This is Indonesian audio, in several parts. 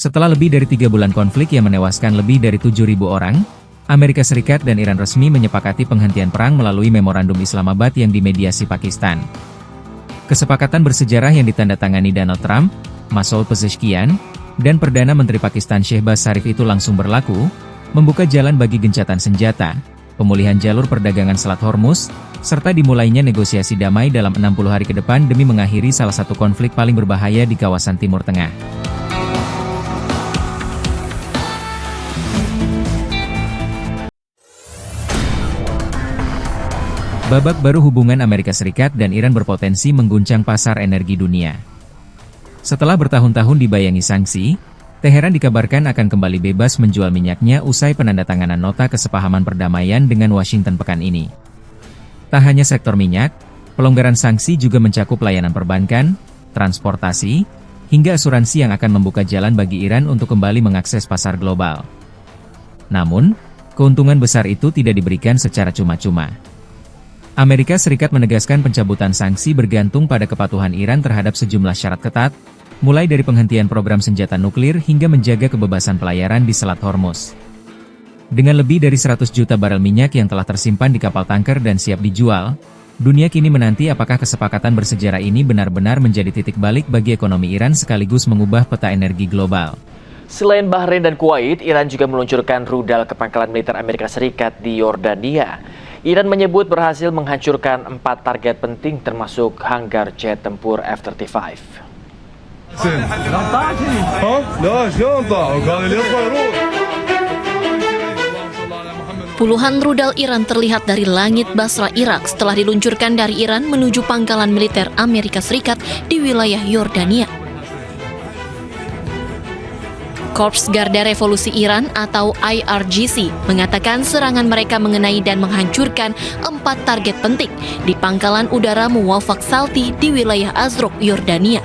Setelah lebih dari 3 bulan konflik yang menewaskan lebih dari 7.000 orang, Amerika Serikat dan Iran resmi menyepakati penghentian perang melalui Memorandum Islamabad yang dimediasi Pakistan. Kesepakatan bersejarah yang ditandatangani Donald Trump, Masoud Pezeshkian, dan Perdana Menteri Pakistan Shehbaz Sharif itu langsung berlaku, membuka jalan bagi gencatan senjata, pemulihan jalur perdagangan Selat Hormuz, serta dimulainya negosiasi damai dalam 60 hari ke depan demi mengakhiri salah satu konflik paling berbahaya di kawasan Timur Tengah. Babak baru hubungan Amerika Serikat dan Iran berpotensi mengguncang pasar energi dunia. Setelah bertahun-tahun dibayangi sanksi, Teheran dikabarkan akan kembali bebas menjual minyaknya usai penandatanganan nota kesepahaman perdamaian dengan Washington pekan ini. Tak hanya sektor minyak, pelonggaran sanksi juga mencakup layanan perbankan, transportasi, hingga asuransi yang akan membuka jalan bagi Iran untuk kembali mengakses pasar global. Namun, keuntungan besar itu tidak diberikan secara cuma-cuma. Amerika Serikat menegaskan pencabutan sanksi bergantung pada kepatuhan Iran terhadap sejumlah syarat ketat, mulai dari penghentian program senjata nuklir hingga menjaga kebebasan pelayaran di Selat Hormuz. Dengan lebih dari 100 juta barel minyak yang telah tersimpan di kapal tanker dan siap dijual, dunia kini menanti apakah kesepakatan bersejarah ini benar-benar menjadi titik balik bagi ekonomi Iran sekaligus mengubah peta energi global. Selain Bahrain dan Kuwait, Iran juga meluncurkan rudal ke pangkalan militer Amerika Serikat di Yordania. Iran menyebut berhasil menghancurkan 4 target penting termasuk hanggar jet tempur F-35. Puluhan rudal Iran terlihat dari langit Basra, Irak setelah diluncurkan dari Iran menuju pangkalan militer Amerika Serikat di wilayah Yordania. Korps Garda Revolusi Iran atau IRGC mengatakan serangan mereka mengenai dan menghancurkan 4 target penting di pangkalan udara Muwafaq Salti di wilayah Azraq, Yordania.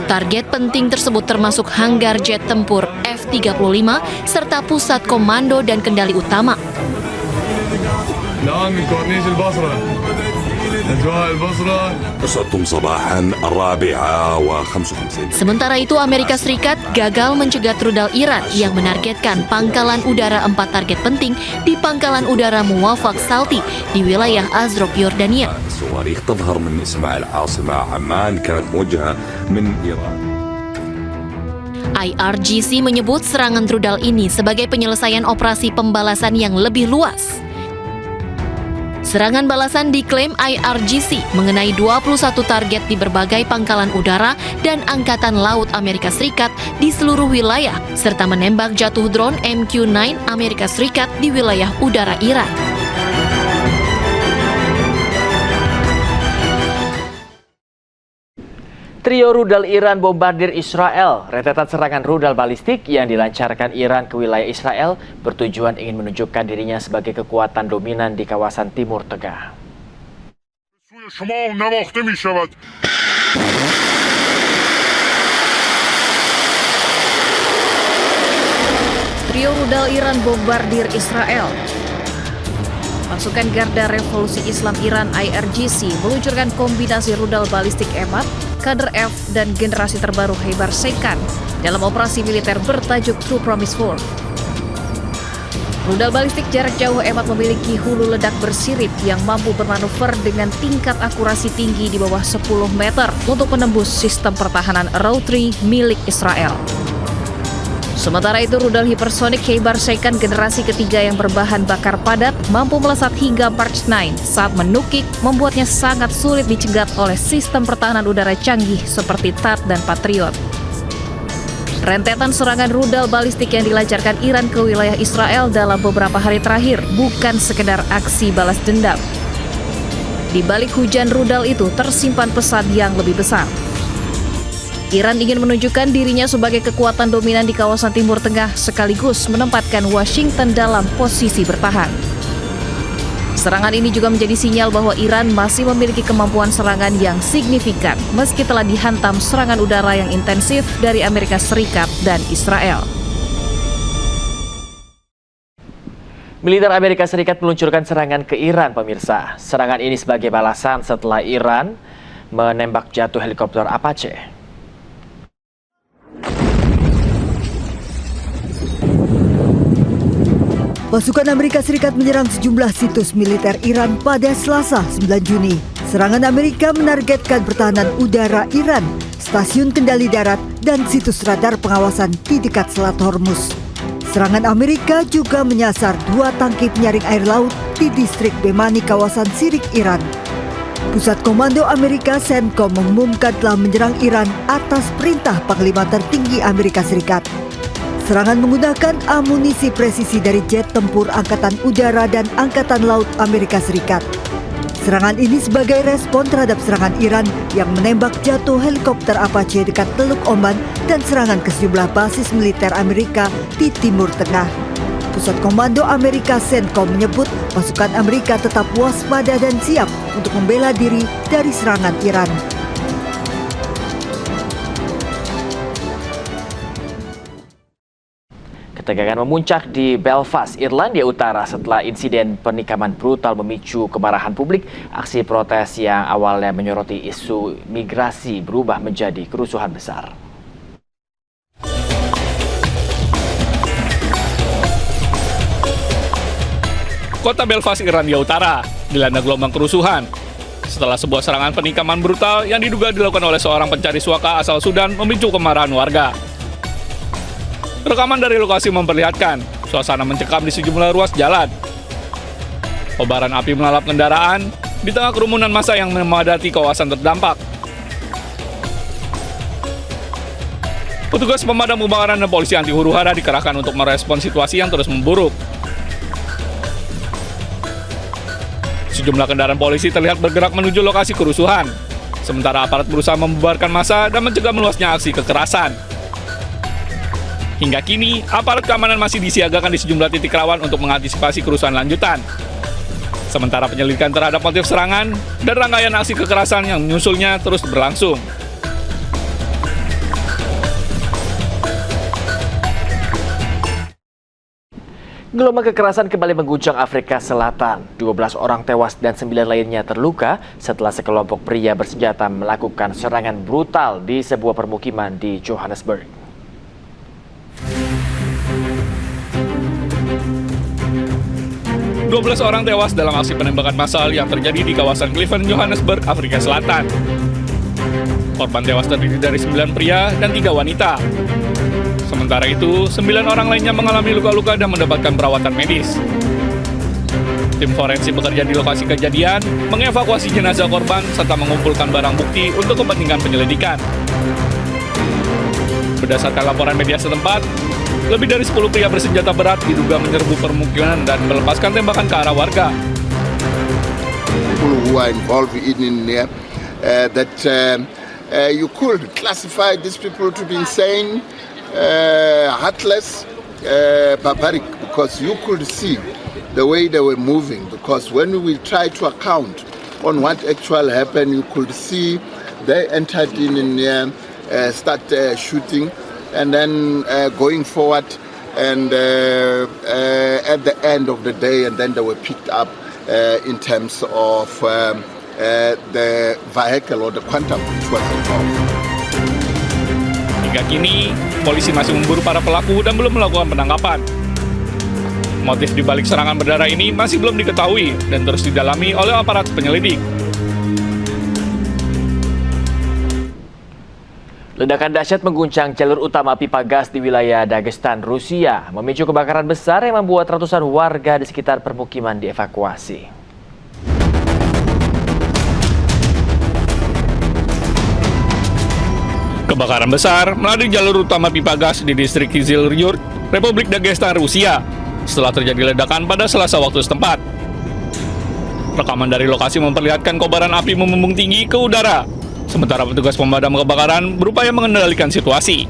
Target penting tersebut termasuk hanggar jet tempur F-35 serta pusat komando dan kendali utama. Sementara itu, Amerika Serikat gagal mencegat rudal Iran yang menargetkan pangkalan udara 4 target penting di pangkalan udara Muwafaq Salti di wilayah Azraq, Yordania. IRGC menyebut serangan rudal ini sebagai penyelesaian operasi pembalasan yang lebih luas. Serangan balasan diklaim IRGC mengenai 21 target di berbagai pangkalan udara dan Angkatan Laut Amerika Serikat di seluruh wilayah, serta menembak jatuh drone MQ-9 Amerika Serikat di wilayah udara Iran. Trio rudal Iran bombardir Israel. Rentetan serangan rudal balistik yang dilancarkan Iran ke wilayah Israel bertujuan ingin menunjukkan dirinya sebagai kekuatan dominan di kawasan Timur Tengah. Trio rudal Iran bombardir Israel. Pasukan Garda Revolusi Islam Iran IRGC meluncurkan kombinasi rudal balistik Emad, Kader F, dan generasi terbaru Khaybar Sheikhan dalam operasi militer bertajuk True Promise 4. Rudal balistik jarak jauh Emad memiliki hulu ledak bersirip yang mampu bermanuver dengan tingkat akurasi tinggi di bawah 10 meter untuk menembus sistem pertahanan Routry milik Israel. Sementara itu, rudal hipersonik Khaybar Sheikhan generasi ketiga yang berbahan bakar padat mampu melesat hingga Mach 9 saat menukik, membuatnya sangat sulit dicegat oleh sistem pertahanan udara canggih seperti THAAD dan Patriot. Rentetan serangan rudal balistik yang dilancarkan Iran ke wilayah Israel dalam beberapa hari terakhir bukan sekedar aksi balas dendam. Di balik hujan rudal itu tersimpan pesan yang lebih besar. Iran ingin menunjukkan dirinya sebagai kekuatan dominan di kawasan Timur Tengah sekaligus menempatkan Washington dalam posisi bertahan. Serangan ini juga menjadi sinyal bahwa Iran masih memiliki kemampuan serangan yang signifikan meski telah dihantam serangan udara yang intensif dari Amerika Serikat dan Israel. Militer Amerika Serikat meluncurkan serangan ke Iran, pemirsa. Serangan ini sebagai balasan setelah Iran menembak jatuh helikopter Apache. Pasukan Amerika Serikat menyerang sejumlah situs militer Iran pada Selasa 9 Juni. Serangan Amerika menargetkan pertahanan udara Iran, stasiun kendali darat, dan situs radar pengawasan di dekat Selat Hormuz. Serangan Amerika juga menyasar 2 tangki penyaring air laut di distrik Bemani, kawasan Sirik, Iran. Pusat Komando Amerika CENTCOM mengumumkan telah menyerang Iran atas perintah Panglima tertinggi Amerika Serikat. Serangan menggunakan amunisi presisi dari jet tempur Angkatan Udara dan Angkatan Laut Amerika Serikat. Serangan ini sebagai respon terhadap serangan Iran yang menembak jatuh helikopter Apache dekat Teluk Oman dan serangan ke sejumlah basis militer Amerika di Timur Tengah. Pusat Komando Amerika CENTCOM menyebut pasukan Amerika tetap waspada dan siap untuk membela diri dari serangan Iran. Ketegangan memuncak di Belfast, Irlandia Utara setelah insiden penikaman brutal memicu kemarahan publik. Aksi protes yang awalnya menyoroti isu migrasi berubah menjadi kerusuhan besar. Kota Belfast, Irlandia Utara, dilanda gelombang kerusuhan setelah sebuah serangan penikaman brutal yang diduga dilakukan oleh seorang pencari suaka asal Sudan memicu kemarahan warga. Rekaman dari lokasi memperlihatkan suasana mencekam di sejumlah ruas jalan. Kobaran api melalap kendaraan di tengah kerumunan massa yang memadati kawasan terdampak. Petugas pemadam kebakaran dan polisi anti huru-hara dikerahkan untuk merespon situasi yang terus memburuk. Sejumlah kendaraan polisi terlihat bergerak menuju lokasi kerusuhan, sementara aparat berusaha membubarkan massa dan mencegah meluasnya aksi kekerasan. Hingga kini, aparat keamanan masih disiagakan di sejumlah titik rawan untuk mengantisipasi kerusuhan lanjutan. Sementara penyelidikan terhadap motif serangan dan rangkaian aksi kekerasan yang menyusulnya terus berlangsung. Gelombang kekerasan kembali mengguncang Afrika Selatan. 12 orang tewas dan 9 lainnya terluka setelah sekelompok pria bersenjata melakukan serangan brutal di sebuah permukiman di Johannesburg. 12 orang tewas dalam aksi penembakan massal yang terjadi di kawasan Clifton, Johannesburg, Afrika Selatan. Korban tewas terdiri dari 9 pria dan 3 wanita. Sementara itu, 9 orang lainnya mengalami luka-luka dan mendapatkan perawatan medis. Tim forensik bekerja di lokasi kejadian, mengevakuasi jenazah korban serta mengumpulkan barang bukti untuk kepentingan penyelidikan. Berdasarkan laporan media setempat, lebih dari 10 pria bersenjata berat diduga menyerbu permukiman dan melepaskan tembakan ke arah warga. People who are involved in there, you could classify these people to be insane, heartless, barbaric, because you could see the way they were moving. Because when we try to account on what actually happened, you could see they entered in there, start shooting. And then going forward, and at the end of the day, and then they were picked up in terms of the vehicle or the quantum which was involved. Hingga kini, polisi masih memburu para pelaku dan belum melakukan penangkapan. Motif di balik serangan berdarah ini masih belum diketahui dan terus didalami oleh aparat penyelidik. Ledakan dahsyat mengguncang jalur utama pipa gas di wilayah Dagestan, Rusia, memicu kebakaran besar yang membuat ratusan warga di sekitar permukiman dievakuasi. Kebakaran besar melanda jalur utama pipa gas di distrik Kyzyl-Ryurt, Republik Dagestan, Rusia, setelah terjadi ledakan pada Selasa waktu setempat. Rekaman dari lokasi memperlihatkan kobaran api membumbung tinggi ke udara. Sementara petugas pemadam kebakaran berupaya mengendalikan situasi.